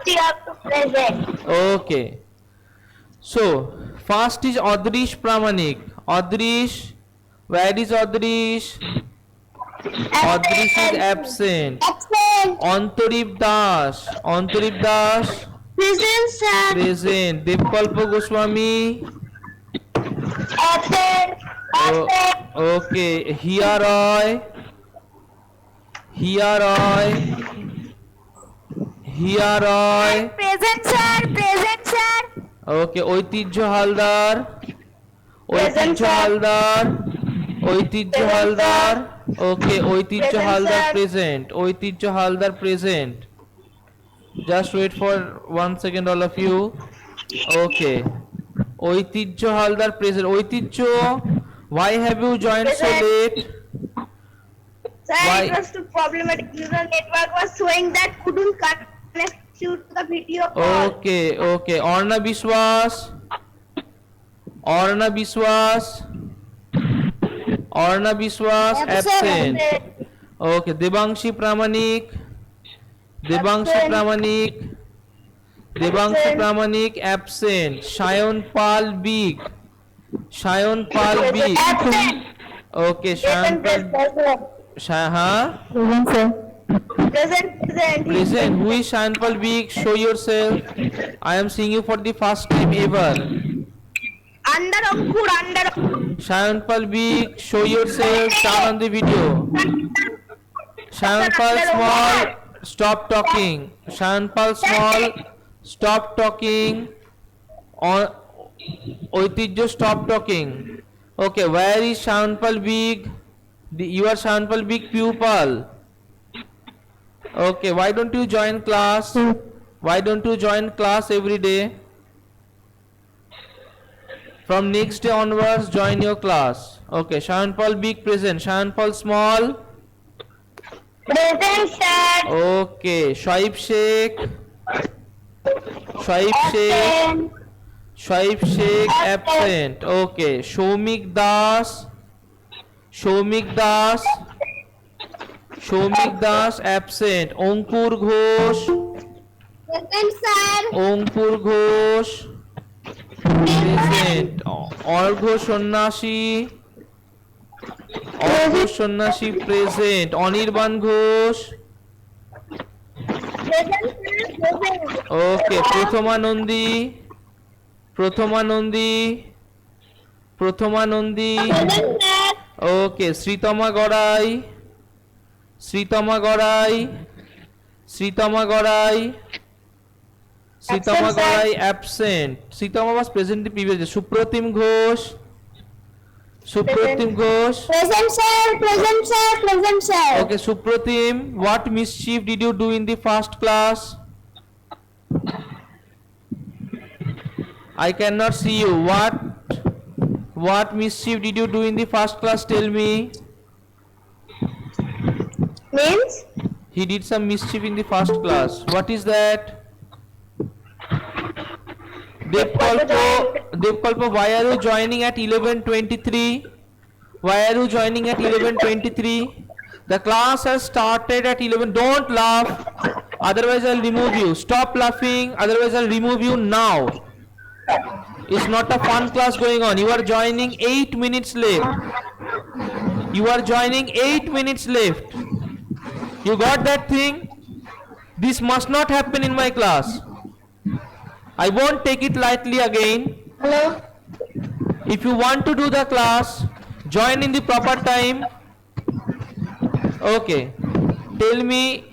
you have to present. Okay. So, first is Adrish Pramanik. Adrish, where is Adrish? Adrish is absent. Absent. Antarip Das. Antarip Das, Present, sir. present. Devkalpa Goswami. Absent. Oh, Absent. okay. Hiya Roy. Hiya Roy. Hiya Roy. Present, sir. Present, sir. Okay. ঐতিহ্য Haldar. Present, ঐতিহ্য sir. Haldar. ঐতিহ্য Present, Haldar. Okay. ঐতিহ্য Present, Haldar sir. present. ঐতিহ্য Haldar present. Just wait for 1 second, all of you. Okay. ঐতিহ্য Haldar present. ঐতিহ্য, why have you joined so Present. late? Sir, Why? it was too problematic. The network was showing that couldn't connect you to the video call. Okay, okay. Orna Biswas. Orna Biswas. Orna Biswas absent. Okay. Debangshi Pramanik. Debangshi Absent. Pramanik. Debangshi Absent. Pramanik absent. Shayon Pal Big. Shayon Pal Big. Absent. Okay. Shayon Pal. Present, Huh? sir. Present, present. Present. Who is Shayon Pal Big? Show yourself. I am seeing you for the first time ever. Under Ankur, under Shayon Pal Big, show yourself. Turn on the video. Shayon Pal Small, stop talking. Shayon Pal Small, stop talking. Oitijjo, stop talking. Okay, where is Shayon Pal Big? You are Shayon Pal Big pupil. Okay, why don't you join class? Why don't you join class every day? From next day onwards, join your class. Okay, Shayon Paul Big present. Shayon Paul Small. present, sir. Okay, Shoaib Sheikh. Shoaib Sheikh. Absent. Shoaib Sheikh absent. Okay, Shomik Das. Shomik Das. Shomik Das absent. Onkur Ghosh. Present, sir. Onkur Ghosh present. Orgho Sonnasi. Orgho Sonnasi present. Anirban Ghosh. Present, sir. Present. Okay. Prathama Nandi. Prathama Nandi. Prathama Nandi. Present, sir. Okay. Sritama Gorai. Sritama Gorai. Sritama Gorai. Sritama Absent, sir. Gorai absent. Sritama was present in the previous day. Supratim Ghosh. Supratim Ghosh. Present, sir. Present, sir. Present, sir. Okay, Supratim, what mischief did you do in the first class? I cannot see you. What mischief did you do in the first class? Tell me. Means? He did some mischief in the first class. What is that? Devkalpa, why are you joining at 11:23? Why are you joining at 11:23? The class has started at 11. Don't laugh, otherwise I'll remove you. Stop laughing, otherwise I'll remove you now. It's not a fun class going on. You are joining 8 minutes late. You are joining 8 minutes left. You got that thing? This must not happen in my class. I won't take it lightly again. Hello? If you want to do the class, join in the proper time. Okay. Tell me,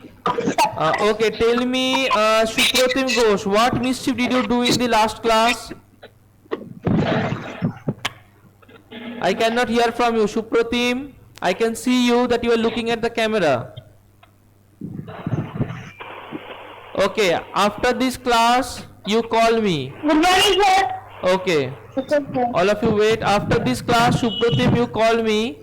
Supratim Ghosh, what mischief did you do in the last class? I cannot hear from you, Supratim. I can see you that you are looking at the camera. Okay, after this class, you call me. Good morning, sir. Okay. It's okay. All of you wait. After this class, Supratim, you call me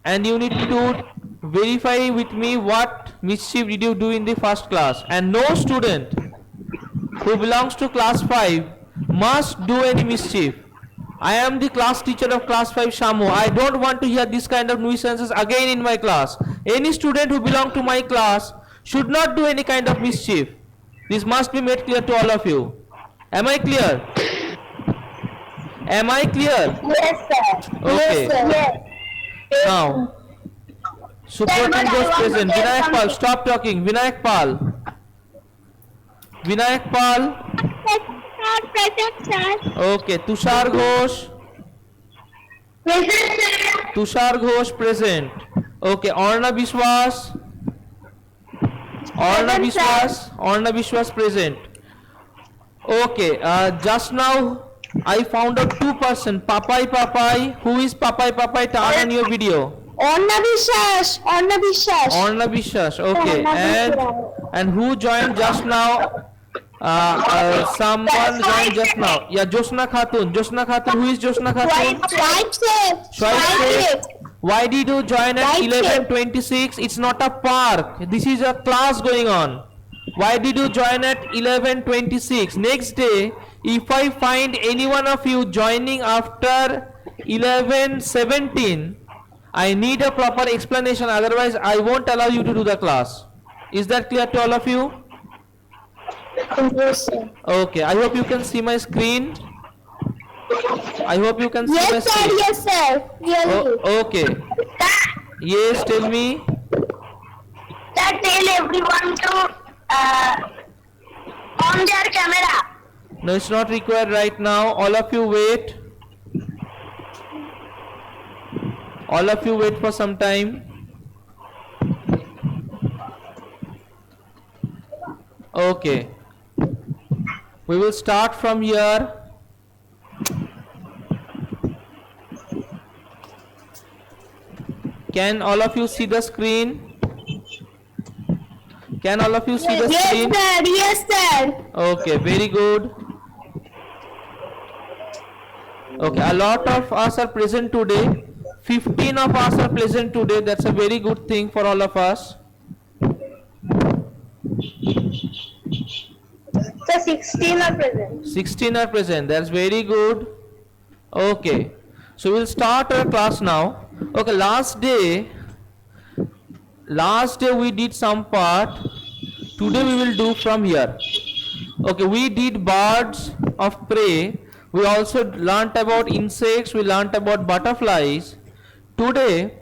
and you need to verify with me what mischief did you do in the first class. And no student who belongs to class 5 must do any mischief. I am the class teacher of class 5 Shamu. I don't want to hear this kind of nuisances again in my class. Any student who belongs to my class should not do any kind of mischief. This must be made clear to all of you. Am I clear? Am I clear? Yes, sir. Okay. Yes, sir. Yes. Now, Supratim Ghosh present. Vinayak Pal, stop talking. Vinayak Pal. Vinayak Pal. Present, sir. Okay. Tushar Ghosh. Present, sir. Tushar Ghosh present. Okay. Orna Biswas. Orna Present, sir. Biswas. Orna Biswas present. Okay. Just now I found out 2%. Papai Papai. Who is Papai Papai? Turn on your video. Orna Bishas. Orna Bishas. Orna Biswas. Okay. And who joined just now? Someone joined just now. Yeah, Josna Khatun. Josna Khatun. Who is Josna Khatun? Swipe safe. Swipe safe. Why did you join at Right, sir. 11:26? It's not a park. This is a class going on. Why did you join at 11:26? Next day, if I find any one of you joining after 11:17, I need a proper explanation. Otherwise, I won't allow you to do the class. Is that clear to all of you? Yes, sir. Okay. I hope you can see my screen. I hope you can see my Yes, sir. screen. Yes, sir. Really. Okay. Yes, tell me. That tell everyone to on their camera. No, it's not required right now. All of you wait. All of you wait for some time. Okay. We will start from here. Can all of you see the screen? Can all of you see the Yes, screen? sir. Yes, sir. Okay, very good. Okay, a lot of us are present today. 15 of us are present today. That's a very good thing for all of us. So 16 are present. 16 are present. That's very good. Okay, so we'll start our class now. Okay, last day we did some part. Today we will do from here. Okay, we did birds of prey. We also learnt about insects. We learnt about butterflies. Today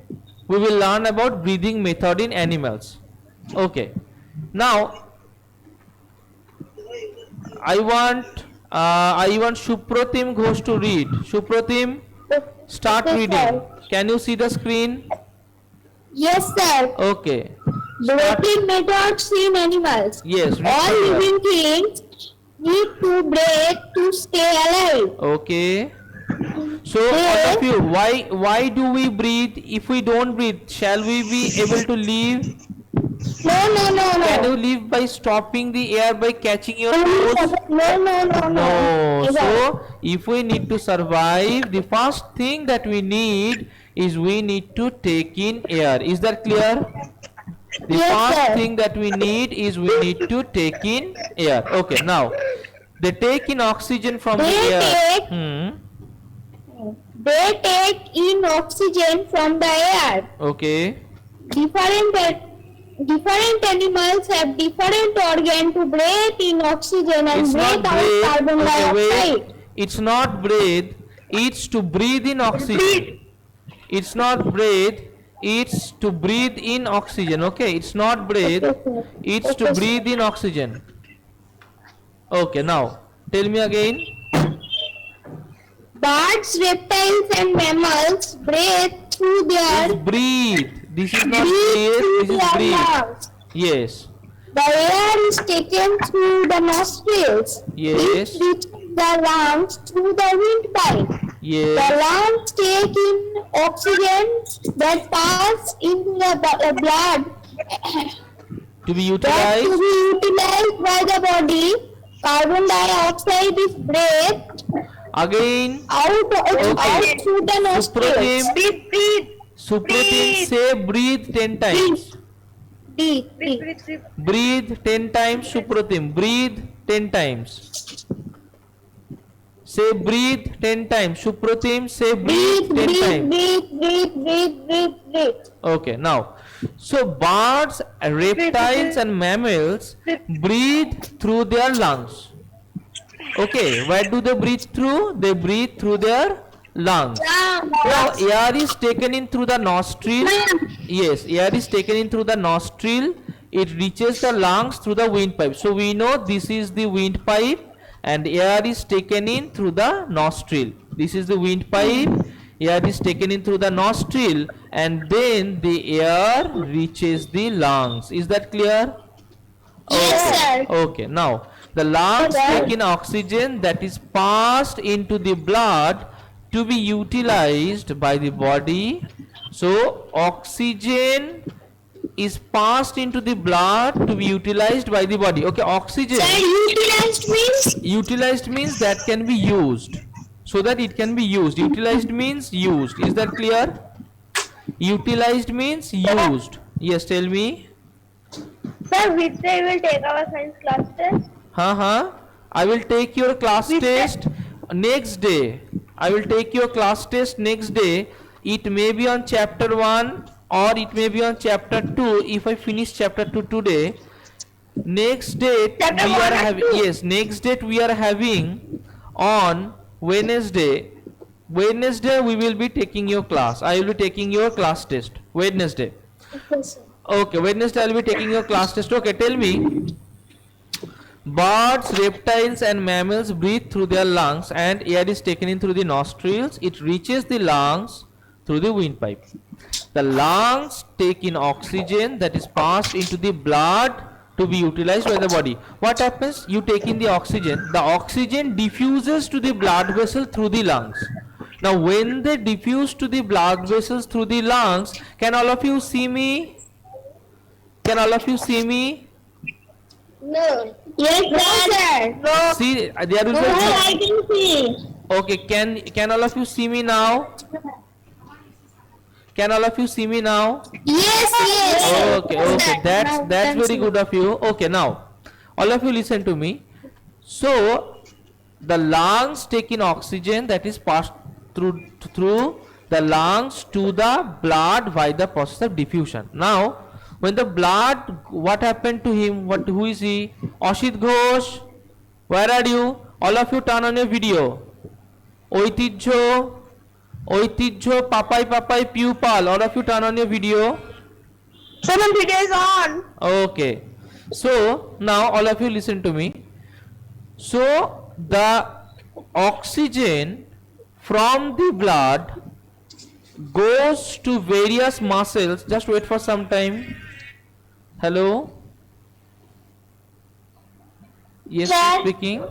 we will learn about breathing method in animals. Okay, now I want Supratim Ghosh to read. Supratim, start Yes, reading. sir. Can you see the screen? Yes, sir. Okay. Breathing methods in animals. Yes. read All from here. living things need to breathe to stay alive. Okay. So all of you, why do we breathe? If we don't breathe, shall we be able to live? Can you No. live by stopping the air by catching your nose? No. No. So if we need to survive, the first thing that we need is we need to take in air. Is that clear? The Yes, first sir. thing that we need is we need to take in air. Okay, now they take in oxygen from the They air. take- They take in oxygen from the air. Okay. Different animals have different organ to breathe in oxygen and It's not breathe out breathe. carbon Okay, wait. dioxide. It's not breathe. It's to breathe in oxygen. It's not breathe. It's to breathe in oxygen. Okay. It's not breathe. It's to breathe in oxygen. Okay. Now tell me again. Birds, reptiles and mammals breathe through their It's breathe. This is not breathe breathe. through This is their breathe. lungs. Yes. The air is taken through the nostrils. Yes. It reaches the lungs through the windpipe. The Yes. lungs take in oxygen that pass into the blood To be that to utilized. be utilized by the body. Carbon dioxide is breathed Again. out through the nostrils. Supratim. Breathe. Supratim, say breathe 10 times. Breathe. Breathe 10 times. Supratim, breathe 10 times. Say breathe 10 times. Supratim, say breathe 10 times. Breathe. Okay, now So birds, reptiles and mammals breathe through their lungs. Okay, where do they breathe through? They breathe through their lungs. Now air is taken in through the nostril. Yes, air is taken in through the nostril. It reaches the lungs through the windpipe. So we know this is the windpipe and air is taken in through the nostril. This is the windpipe. Air is taken in through the nostril and then the air reaches the lungs. Is that clear? Yes, sir. Okay, now the lungs take in oxygen that is passed into the blood to be utilized by the body. So oxygen is passed into the blood to be utilized by the body. Okay, oxygen utilized means that can be used, so that it can be used. Utilized means used. Is that clear? Utilized means used. Yes, tell me. Sir, which day will take our science class test? I will take your class test next day. I will take your class test next day. It may be on chapter 1 or it may be on chapter 2 if I finish chapter 2 today. Next date Chapter we one are and having, two. yes, next date we are having on Wednesday. Wednesday we will be taking your class. I will be taking your class test. Wednesday. Okay, Wednesday I will be taking your class test. Okay, tell me. Birds, reptiles and mammals breathe through their lungs and air is taken in through the nostrils. It reaches the lungs through the windpipe. The lungs take in oxygen that is passed into the blood to be utilized by the body. What happens? You take in the oxygen diffuses to the blood vessel through the lungs. Now when they diffuse to the blood vessels through the lungs, can all of you see me? Can all of you see me? No. Yes, sir. No. See, there will be I can see. okay, can all of you see me now? Can all of you see me now? Yes. Okay, that's very good of you. Okay, now all of you listen to me. So the lungs take in oxygen that is passed through the lungs to the blood by the process of diffusion. Now when the blood, what happened to him? Who is he? Ashit Ghosh, where are you? All of you turn on your video. Oitijjo, Papai, Pupal, all of you turn on your video. Someone video is on. Okay, so now all of you listen to me. So the oxygen from the blood goes to various muscles. Just wait for some time. Hello? Yes, Sir. speaking.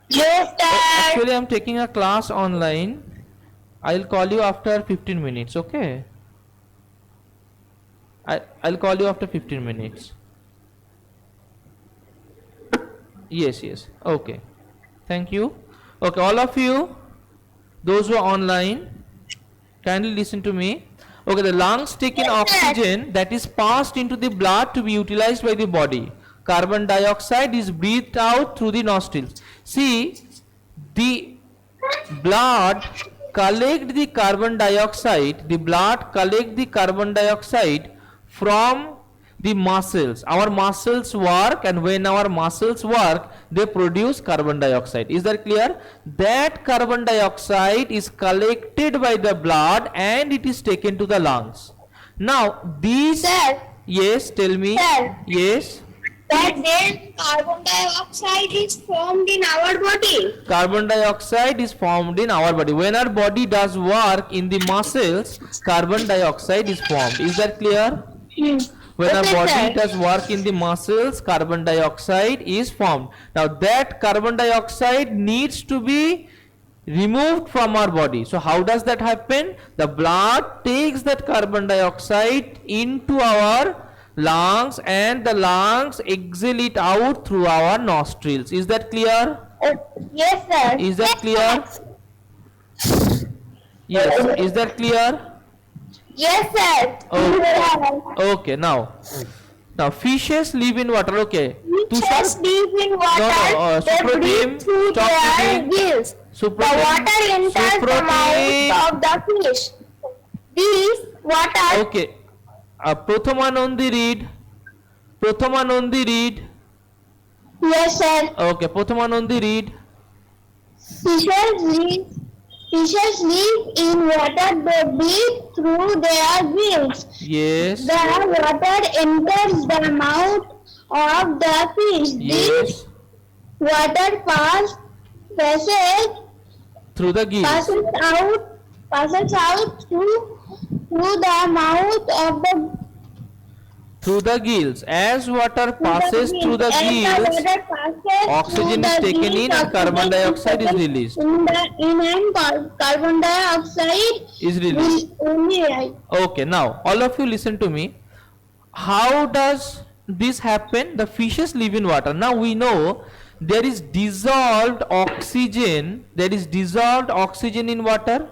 Yes, sir. Actually, I'm taking a class online. I'll call you after 15 minutes, okay? I'll call you after 15 minutes. Yes. Okay. Thank you. Okay, all of you, those who are online, kindly listen to me. Okay, the lungs take in oxygen that is passed into the blood to be utilized by the body. Carbon dioxide is breathed out through the nostrils. See, the blood collect the carbon dioxide, from the muscles. Our muscles work, and when our muscles work, they produce carbon dioxide. Is that clear? That carbon dioxide is collected by the blood and it is taken to the lungs. Now these, Sir. yes, tell me. Sir. Yes, That then carbon dioxide is formed in our body. carbon dioxide is formed in our body. When our body does work in the muscles, carbon dioxide is formed. Is that clear? When our Okay, body sir. does work in the muscles, carbon dioxide is formed. Now that carbon dioxide needs to be removed from our body. So how does that happen? The blood takes that carbon dioxide into our lungs and the lungs exhale it out through our nostrils. Is that clear? Yes, sir. Is that clear? Yes. Is that clear? Yes, sir. Okay. Now fishes live in water. Okay. Fishes live in water. No, They Supratim, breathe through stop their breathing. gills. The Supratim, water enters the Supratim. mouth of the fish. This water. Okay. Prothamanandi read. Prothamanandi read. Yes, sir. Okay, Prothamanandi read. Fishes live in water. They breathe through their gills. Yes. The water enters the mouth of the fish. Yes. This water passes Through the gills. passes out through the mouth of the Through the gills. As water passes through the gills, oxygen is taken in and carbon dioxide is released. Carbon dioxide Is released. only right. Okay, now all of you listen to me. How does this happen? The fishes live in water. Now we know there is dissolved oxygen. There is dissolved oxygen in water.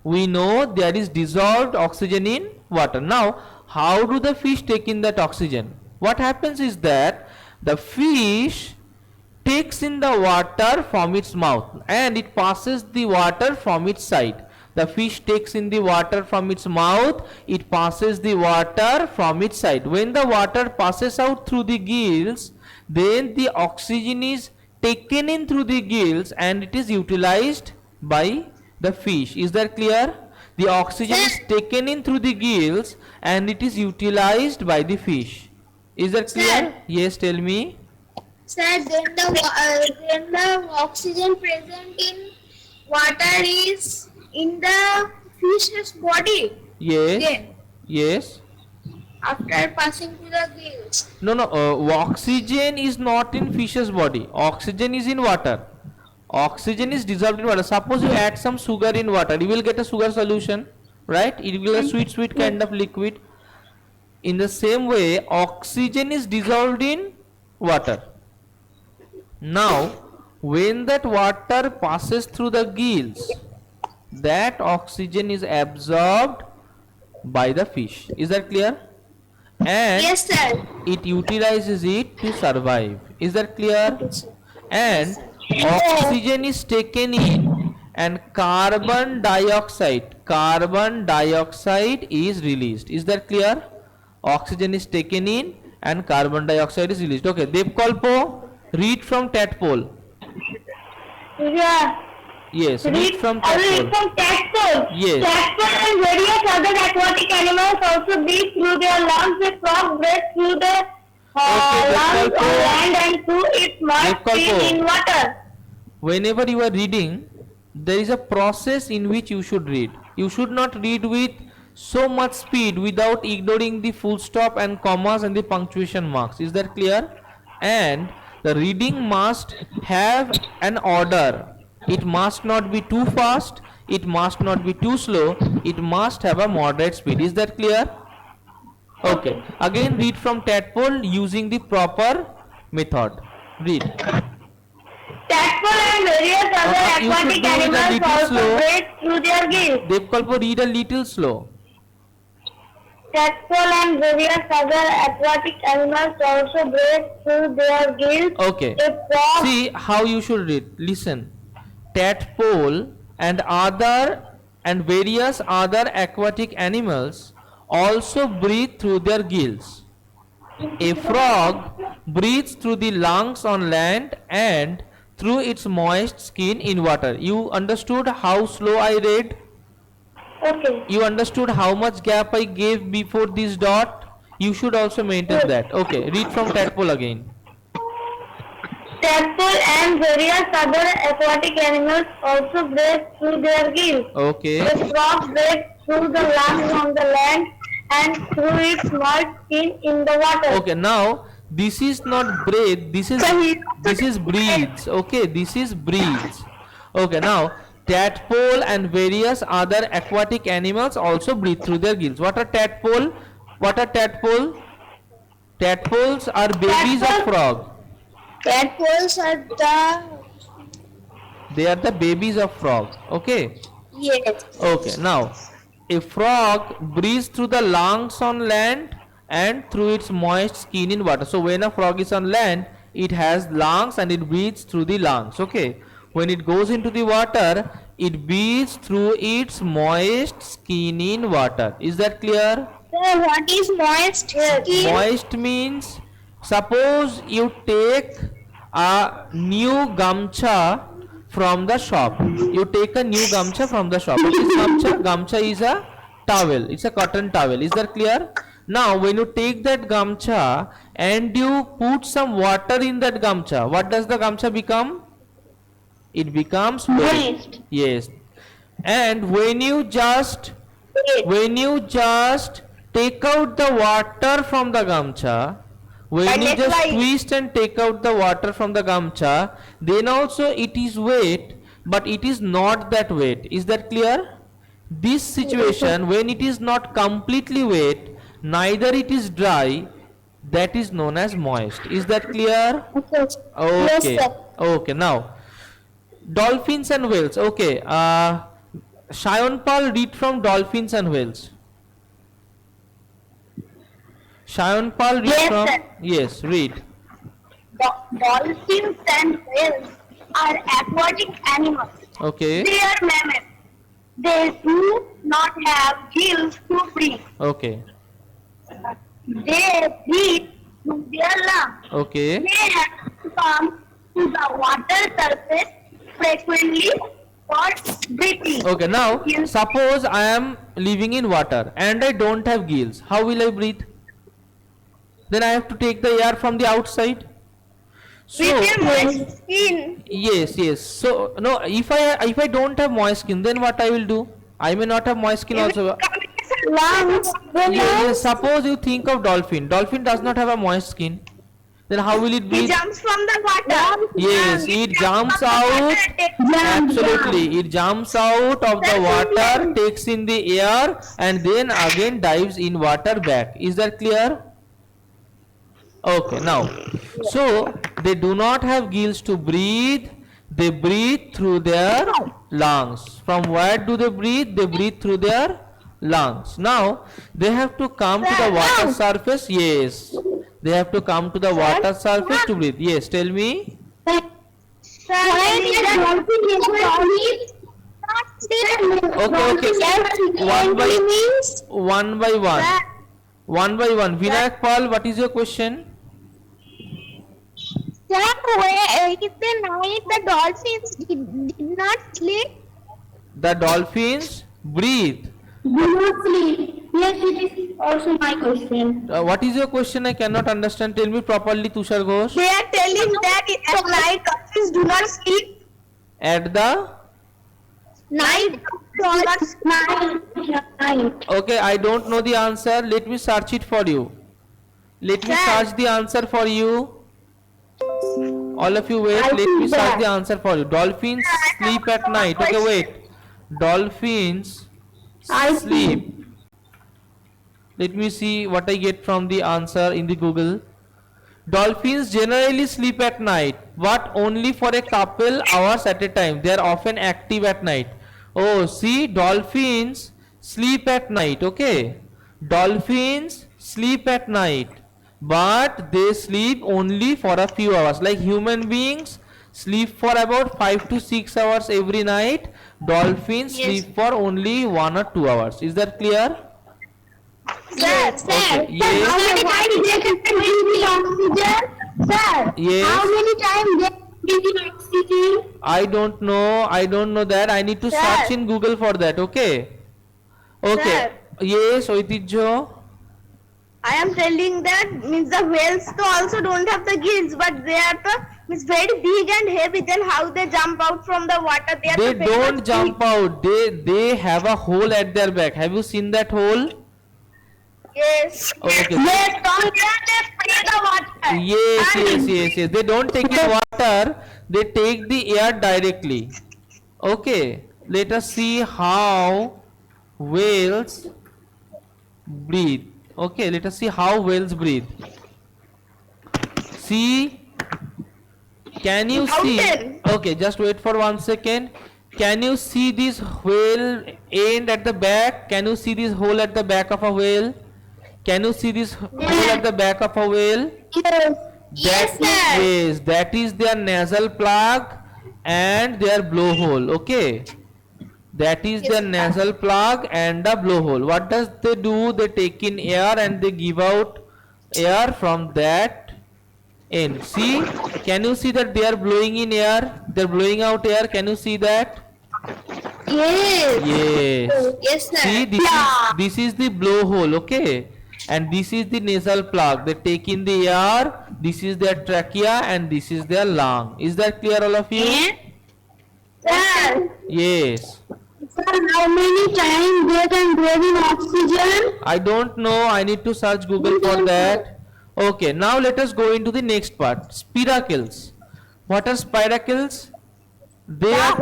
We know there is dissolved oxygen in water. Now, how do the fish take in that oxygen? What happens is that the fish takes in the water from its mouth and it passes the water from its side. The fish takes in the water from its mouth, it passes the water from its side. When the water passes out through the gills, then the oxygen is taken in through the gills and it is utilized by the fish. Is that clear? The oxygen is taken in through the gills and it is utilized by the fish. Is that clear? Sir. Yes, tell me. Sir, then the oxygen present in water is in the fish's body. Yes. Then, Yes. after passing to the gills. No, no. Oxygen is not in fish's body. Oxygen is in water. Oxygen is dissolved in water. Suppose you add some sugar in water, you will get a sugar solution, right? It will be a sweet kind of liquid. In the same way, oxygen is dissolved in water. Now, when that water passes through the gills, that oxygen is absorbed by the fish. Is that clear? And Yes, sir. it utilizes it to survive. Is that clear? And oxygen is taken in and carbon dioxide is released. Is that clear? Oxygen is taken in and carbon dioxide is released. Okay, Devkalpo, read from tadpole. Yeah. Yes, read from I will read tadpole. from tadpole. Yes. Tadpole and various other aquatic animals also breathe through their lungs. The frog breathes through the Okay, lungs Devkalpo. on land and through its mouth Devkalpo. in water. Whenever you are reading, there is a process in which you should read. You should not read with so much speed without ignoring the full stop and commas and the punctuation marks. Is that clear? And the reading must have an order. It must not be too fast, it must not be too slow, it must have a moderate speed. Is that clear? Okay, again read from tadpole using the proper method. Read. Tadpole and various other You should aquatic do it a animals little also slow. breathe through their gills. Devkalpo, read a little slow. Tadpole and various other aquatic animals also breathe through their gills. Okay. A frog See how you should read. Listen. Tadpole and various other aquatic animals also breathe through their gills. A frog breathes through the lungs on land and through its moist skin in water. You understood how slow I read? Okay. You understood how much gap I gave before this dot? You should also maintain that. Okay, read from tadpole again. Tadpole and various other aquatic animals also breathe through their gills. Okay. The frog breathes through the lungs on the land and through its moist skin in the water. Okay, now this is not breathe, this is breathes. Okay, this is breathes. Okay, now tadpole and various other aquatic animals also breathe through their gills. What are tadpole? What are tadpole? Tadpoles are babies of frog. Tadpoles are They are the babies of frog. Okay. yes. Okay, now a frog breathes through the lungs on land and through its moist skin in water. So when a frog is on land, it has lungs and it breathes through the lungs. Okay. When it goes into the water, It breathes through its moist skin in water. Is that clear? Sir, what is moist skin? Moist means, suppose you take a new gamcha from the shop. You take a new gamcha from the shop. What is gamcha? Gamcha is a towel. It's a cotton towel. Is that clear? Now, when you take that gamcha and you put some water in that gamcha, what does the gamcha become? It becomes wet. Moist. Yes. And when you just take out the water from the gamcha, when And you it's just like- twist and take out the water from the gamcha, then also it is wet, but it is not that wet. Is that clear? This situation, when it is not completely wet, neither it is dry, that is known as moist. Is that clear? Okay. Okay. Yes, sir. Okay. Now, dolphins and whales. Okay. Shayan read from dolphins and whales. Shayan read Yes, from. sir. Yes, read. Dolphins and whales are aquatic animals. Okay. They are mammals. They do not have gills to breathe. Okay. They breathe through their lungs. Okay. They have to come to the water surface frequently for breathing. Okay. Now, Yes. suppose I am living in water and I don't have gills. How will I breathe? Then I have to take the air from the outside. So, With their moist skin. yes. So no, if I don't have moist skin, then what I will do? I may not have moist skin also. Lungs. Yes, suppose you think of dolphin. Dolphin does not have a moist skin. Then how will it He breathe? jumps from the water. Yes, it jumps from the out. water and takes- Absolutely, it jumps out of the water, takes in the air, and then again dives in water back. Is that clear? Okay, now, so they do not have gills to breathe. They breathe through their lungs. From where do they breathe? They breathe through their lungs. Now, they have to come to the water surface. Yes, they have to come to the water surface to breathe. Yes, tell me. One by one. One by one. Vinayak Pal, what is your question? The night the dolphins did not sleep. The dolphins breathe. Do not sleep. Yes, it is also my question. What is your question? I cannot understand. Tell me properly, Tushar Ghosh. They are telling that at night dolphins do not sleep. At the Night dolphins night. okay, I don't know the answer. Let me search it for you. Let me Sir. search the answer for you. All of you wait. I Let me see search that. the answer for you. Dolphins Sir, I have sleep at one night. Okay, question. wait. Dolphins I see. sleep. Let me see what I get from the answer in the Google. Dolphins generally sleep at night, but only for a couple hours at a time. They are often active at night. Oh, see, dolphins sleep at night. Okay, dolphins sleep at night, but they sleep only for a few hours. Like human beings sleep for about 5 to 6 hours every night. Dolphins Yes. sleep for only 1 or 2 hours. Is that clear? Sir, Okay, yes. how many times they can breathe oxygen? Sir, Yes. how many times they breathe oxygen? I don't know. I don't know that. I need to Sir. search in Google for that. Okay. Okay. Sir. Yes, Oitijjo. I am telling that means the whales also don't have the gills, but they are means very big and heavy. Then how they jump out from the water? They are They the very don't much jump big. out. They have a hole at their back. Have you seen that hole? Yes. Okay. Yes. From there they spray the water. Yes. They don't take in water. They take the air directly. Okay. Let us see how whales breathe. Okay. Let us see how whales breathe. See. Can you see? Fountain. Okay, just wait for 1 second. Can you see this whale end at the back? Can you see this hole at the back of a whale? Can you see this hole at the back of a whale? Yes. That is, yes, that is their nasal plug and their blowhole. Okay. That is the nasal plug and the blowhole. What does they do? They take in air and they give out air from that end. See, can you see that they are blowing in air? They are blowing out air. Can you see that? Yes. Yes. Yes, sir. See, this is the blowhole, okay? And this is the nasal plug. They take in the air. This is their trachea and this is their lung. Is that clear, all of you? Sir. Yes. Sir, how many times they can breathe in oxygen? I don't know. I need to search Google for that. Okay, now let us go into the next part. Spiracles. What are spiracles? They are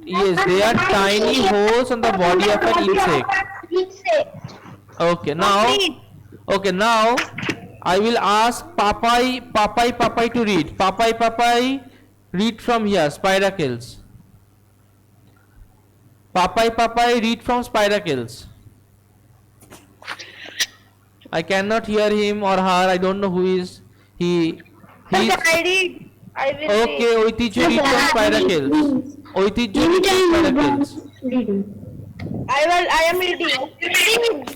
they are tiny holes on the body of an insect. Okay, now I will ask Papai to read. Papai, read from here. Spiracles. Papai, read from spiracles. I cannot hear him or her. I don't know who is he. He's I will okay. Oitiju, read from spiracles. Oitiju, read from spiracles. I am reading.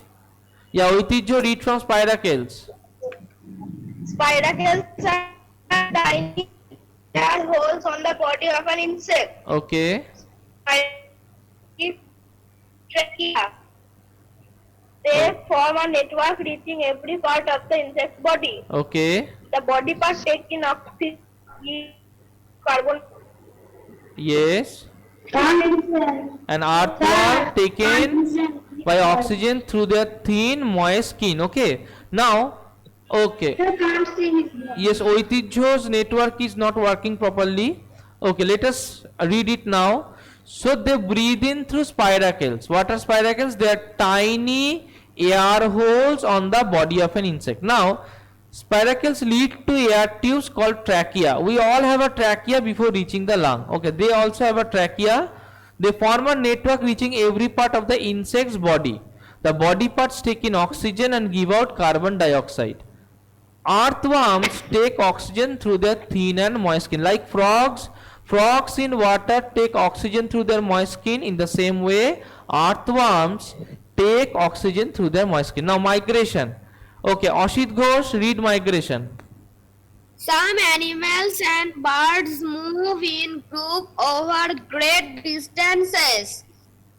Yeah, Oitiju, read from spiracles. Spiracles are tiny air holes on the body of an insect. Okay. Trachea. They form a network reaching every part of the insect's body. Okay. The body parts take in oxygen, carbon. Yes. An earthworm taken by oxygen through their thin, moist skin. Okay. Now, okay. Yes, Oitijo's network is not working properly. Okay, let us read it now. So they breathe in through spiracles. What are spiracles? They are tiny air holes on the body of an insect. Now, spiracles lead to air tubes called trachea. We all have a trachea before reaching the lung. Okay, they also have a trachea. They form a network reaching every part of the insect's body. The body parts take in oxygen and give out carbon dioxide. Earthworms take oxygen through their thin and moist skin. Like frogs in water take oxygen through their moist skin. In the same way, earthworms take oxygen through their moist skin. Now, migration. Okay, Ashit Ghosh, read migration. Some animals and birds move in group over great distances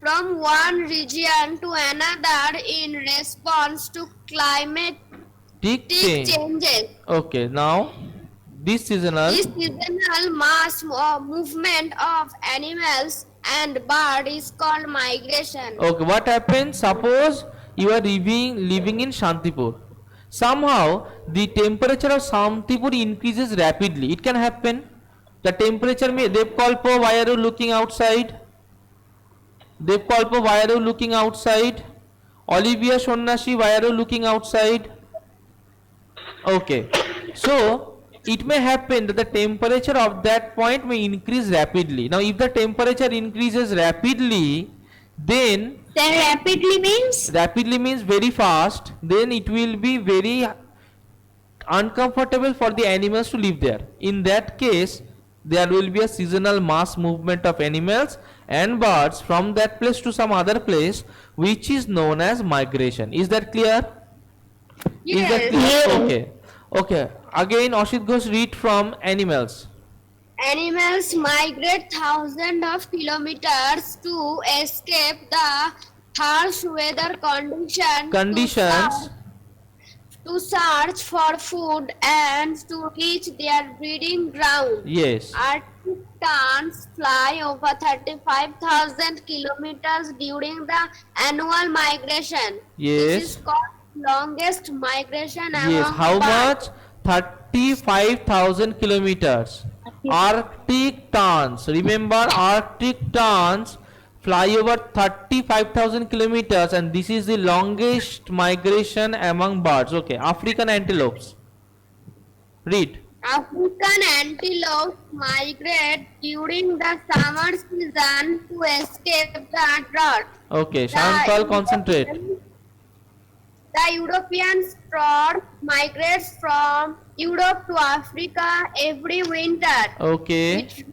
from one region to another in response to climatic changes. Okay, now this seasonal. This seasonal mass movement of animals and birds is called migration. Okay, what happens? Suppose you are living in Shantipur. Somehow the temperature of Shantipur increases rapidly. It can happen. The temperature may Devkalpo, why are you looking outside? Devkalpo, why are you looking outside? Olivia Shonnashi, why are you looking outside? Okay, so it may happen that the temperature of that point may increase rapidly. Now, if the temperature increases rapidly, then Rapidly means very fast. Then it will be very uncomfortable for the animals to live there. In that case, there will be a seasonal mass movement of animals and birds from that place to some other place, which is known as migration. Is that clear? Yes. Is that clear? Okay. Okay. Again, Ashit Ghosh, read from animals. Animals migrate thousands of kilometers to escape the harsh weather conditions to search for food and to reach their breeding ground. Yes. Arctic terns fly over 35,000 kilometers during the annual migration. Yes. This is called longest migration among Yes. How birds. much? 35,000 kilometers. Arctic terns. Remember, Arctic terns fly over 35,000 kilometers, and this is the longest migration among birds. Okay. African antelopes. Read. African antelopes migrate during the summer season to escape the drought. Okay. Shankal, concentrate. The European stork migrates from Europe to Africa every winter. Okay. It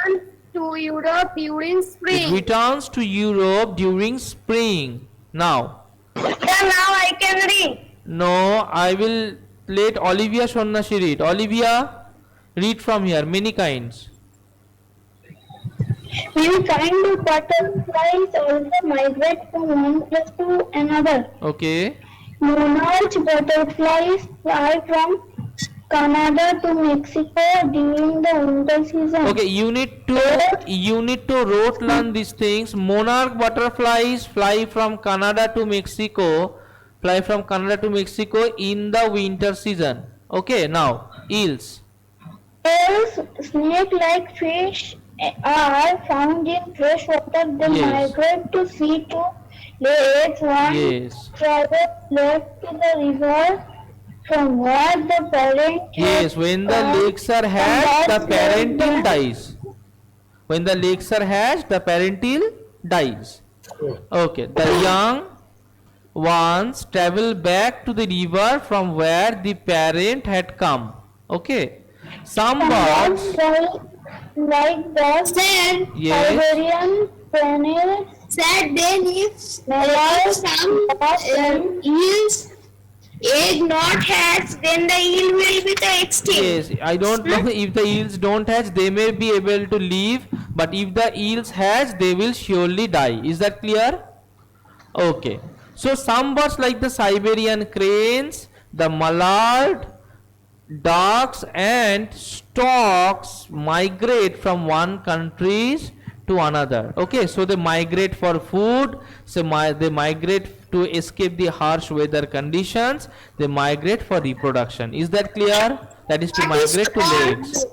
returns to Europe during It spring. returns to Europe during spring. Now, Yeah, now I can read. no, I will let Olivia Shonnashi read. Olivia, read from here. Many kinds. Many kind of butterflies also migrate from one place to another. Okay. Monarch butterflies fly from Canada to Mexico during the winter season. Okay, you need to rote learn these things. Monarch butterflies fly from Canada to Mexico. Fly from Canada to Mexico in the winter season. Okay, now eels. Whales, snake-like fish are found in fresh water. They Yes. migrate to sea to lakes. One Yes. travel left to the river from where the parent Yes, when the lakes are hatched, the parental dies. When the lakes are hatched, the parental dies. Okay, the young ones travel back to the river from where the parent had come. Okay, some birds. like the Said, Yes. Siberian fennel, said then if some eels egg not hatch, then the eel will be the extinct. Yes, I don't know if the eels don't hatch, they may be able to live, but if the eels hatch, they will surely die. Is that clear? Okay. So some birds like the Siberian cranes, the mallard, ducks and storks migrate from one countries to another. Okay, so they migrate for food, so they migrate to escape the harsh weather conditions, they migrate for reproduction. Is that clear? That is to What is migrate to lakes.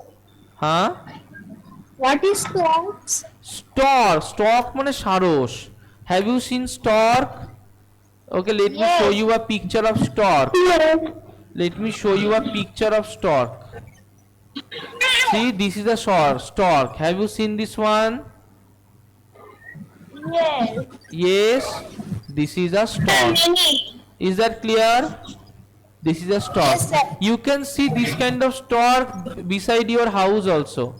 Huh? What is storks? Stork মানে সারস. Have you seen stork? Okay, let me show you a picture of stork. Let me show you a picture of stork. See, this is a stork. Have you seen this one? yes, Yes, this is a stork. Is that clear? This is a stork. Yes, sir. You can see this kind of stork beside your house also.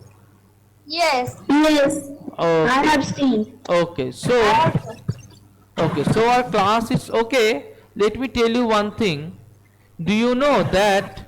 Yes. yes, I Okay. have seen. Okay, so our class is okay. Let me tell you one thing. Do you know that